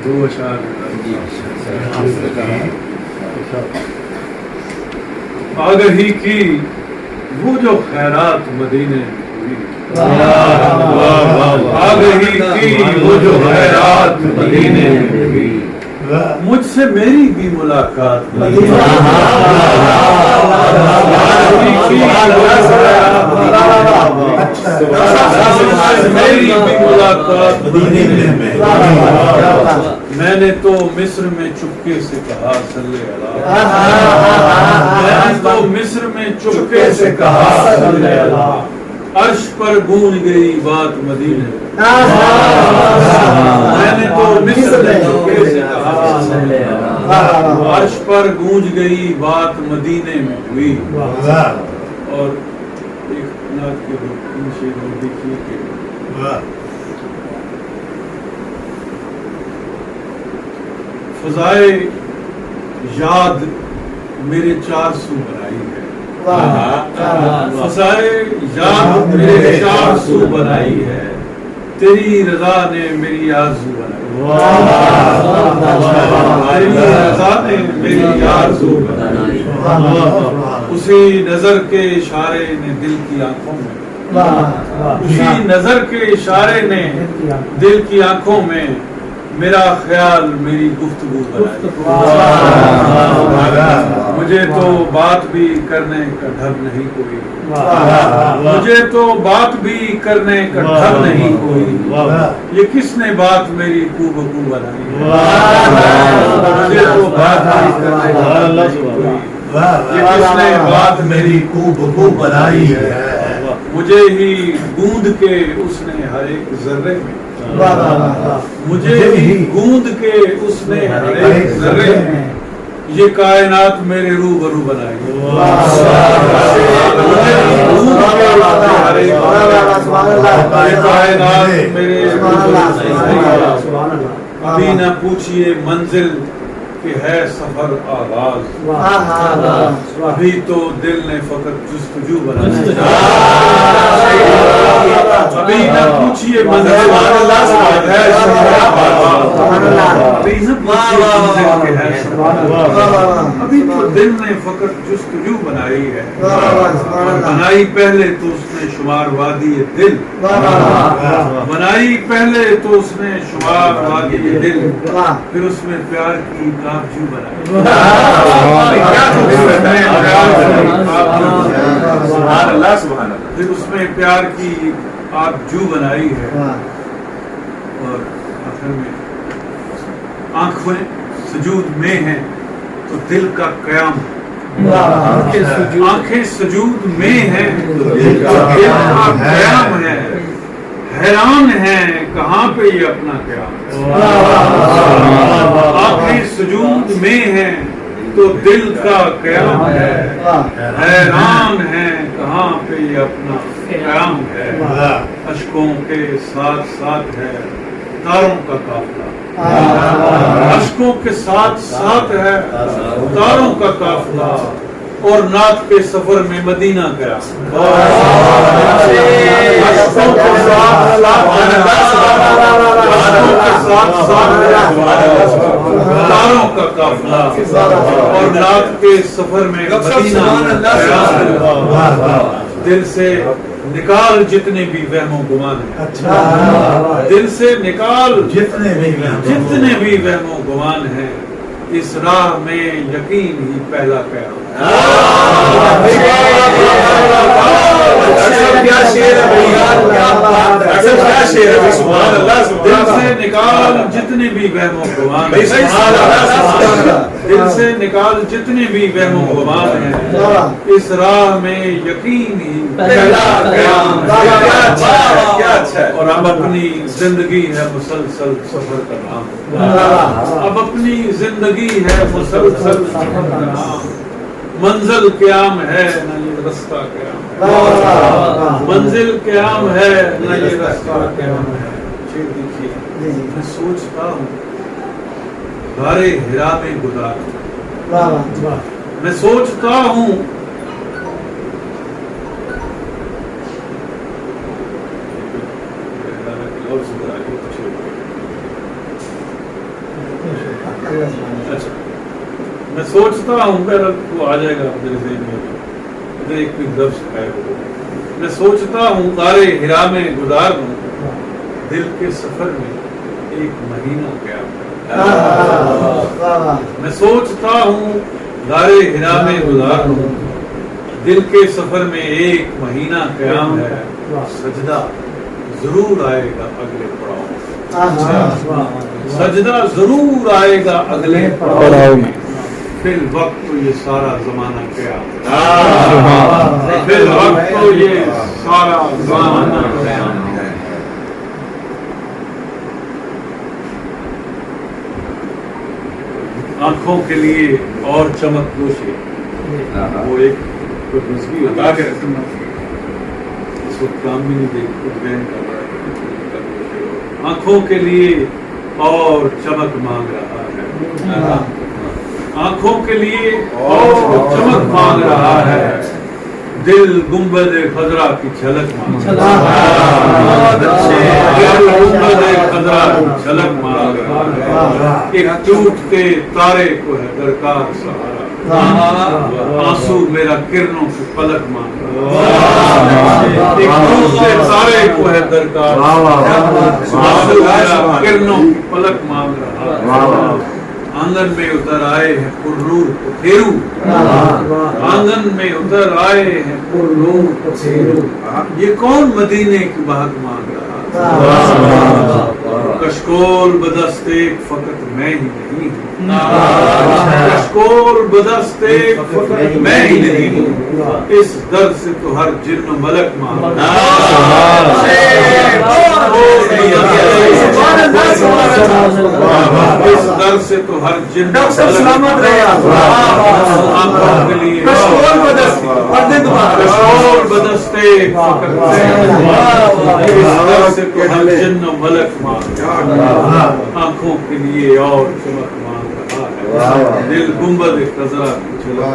دو اشعار آگہی کی وہ جو خیرات مدینے ہوئی، آگہی کی وہ جو خیرات مدینے میں ہوئی، مجھ سے میری بھی ملاقات مدینے میری بھی ملاقات مدینے میں، میں نے تو مصر میں چپکے سے کہا صلی اللہ، میں نے تو مصر میں چپکے سے کہا صلی اللہ، عرش پر گونج گئی بات مدینے میں، میں نے تو مصر میں چپکے سے کہا صلی اللہ، عرش پر گونج گئی بات مدینے میں ہوئی۔ اور ایک نعت کے ان شعر میں دیکھیے کہ فضائے یاد میرے چار سو بنائی ہے، فضائے یاد میرے چار سو بنائی ہے، تیری رضا نے میری آرزو بنائی، تیری رضا نے میری آرزو بنائی، اسی نظر کے اشارے نے دل کی آنکھوں میں، اسی نظر کے اشارے نے دل کی آنکھوں میں میرا خیال میری گفتگو بنائی، مجھے تو بات بھی کرنے کا ڈر نہیں کوئی، مجھے تو بات بھی کرنے کا ڈر نہیں کوئی، یہ کس نے بات میری کو بکو بنائی، مجھے تو بات بھی کرنے کا ڈر نہیں کوئی، یہ کس نے بات میری کو بکو بنائی ہے، مجھے ہی گوند کے اس نے ہر ایک ذرے میں، مجھے ہی گوند کے اس نے ہر ایک ذرے میں یہ کائنات میرے روبرو بنائی، یہ کائنات میرے روبرو بنائی، ابھی نہ پوچھئے منزل کہ ہے سفر آغاز، ابھی تو دل نے فقط جستجو بنائی، ابھی نہ پوچھئے منزل کہ ہے سفر آغاز، ابھی نہ پوچھئے منزل کہ ہے سفر آغاز، ابھی تو دل نے فقط جستجو بنائی ہے، بنائی پہلے تو اس نے شمار وادی دل، بنائی پہلے تو اس نے شمار وادی دل، پھر اس میں پیار کی کافجو بنائی، پھر اس میں پیار کی آپ جو بنائی ہے، اور آخر میں آنکھیں سجود میں ہیں تو دل کا قیام، آنکھیں سجود میں ہیں تو دل کا قیام ہے، حیران ہیں کہاں پہ یہ اپنا قیام، آنکھیں سجود میں ہیں تو دل کا قیام ہے، حیران ہیں کہاں پہ یہ اپنا قیام ہے، اشکوں کے ساتھ ساتھ ہے تاروں کا قافلہ، اشکوں کے ساتھ ساتھ ہے تاروں کا قافلہ، اور نعت کے سفر میں مدینہ گیا، اشکوں کے ساتھ تاروں کا قافلہ، اور نعت کے سفر میں مدینہ گیا، دل سے نکال جتنے بھی وہم و گمان ہیں، دل سے نکال جتنے بھی وہم و گمان ہیں، اس راہ میں یقین ہی پہلا قیام، دل سے نکال جتنے بھی وہم و گمان، دل سے نکال جتنے بھی وہم و گمان ہیں، اس راہ میں یقین ہی پہلا قیام، اور اب اپنی زندگی ہے مسلسل سفر کا نام، اب اپنی زندگی ہے مسلسل سفر کا نام، منزل قیام ہے نہ یہ رستہ قیام ہے، منزل قیام ہے نہ یہ رستہ قیام ہے۔ دیکھیے میں سوچتا ہوں غار ہرا میں گزارا، میں سوچتا ہوں میں سوچتا ہوں میرا وہ آ جائے گا میرے ذہن میں ایک بھی لفظ ہے وہ میں سوچتا ہوں غار ہرا میں گزار دوں دل کے سفر میں ایک مہینہ قیام ہے میں سوچتا ہوں غار ہرا میں گزار دوں دل کے سفر میں ایک مہینہ قیام ہے سجدہ ضرور آئے گا اگلے پڑاؤ سجدہ ضرور آئے گا اگلے پڑاؤ میں فی الوقت تو یہ سارا زمانہ قیام فی الوقت تو یہ سارا زمانہ قیام ہے آنکھوں کے لیے اور چمک پوشے وہ ایک بتا کے رکھنا اس وقت کام بھی نہیں دیکھ کچھ بہن کر رہا ہے آنکھوں کے لیے اور چمک مانگ رہا ہے آنکھوں کے لیے اور چمک مانگ رہا ہے دل گنبد خضرا کی جھلک مانگ رہا ہے گنبد خضرا کی جھلک مانگ رہا ہے ایک ٹوٹتے تارے کو ہے درکار سہارا آنسو میرا کرنوں کی پلک مانگ رہا ایک ٹوٹتے تارے کو ہے درکار آنسو میرا کرنوں کی پلک مانگ رہا آنگن میں اتر آئے ہیں پرنور پتھیرو آنگن میں اتر آئے ہیں پرنور پتھیرو یہ کون مدینے کی بہت مانگ رہا کشکول بدست ایک فقط میں ہی نہیں ہوں کشکول بدست ایک فقط میں ہی نہیں ہوں اس در سے تو ہر جن و ملک مانگ رہا اس در سے تو ہر جن سلامت رہے آنکھوں کے لیے کشکول بدستے فقط اس در سے تو ہر جن و ملک مانگ رہا آنکھوں کے لیے اور چمک مانگ رہا ہے دل گنبد خضرا کی جھلک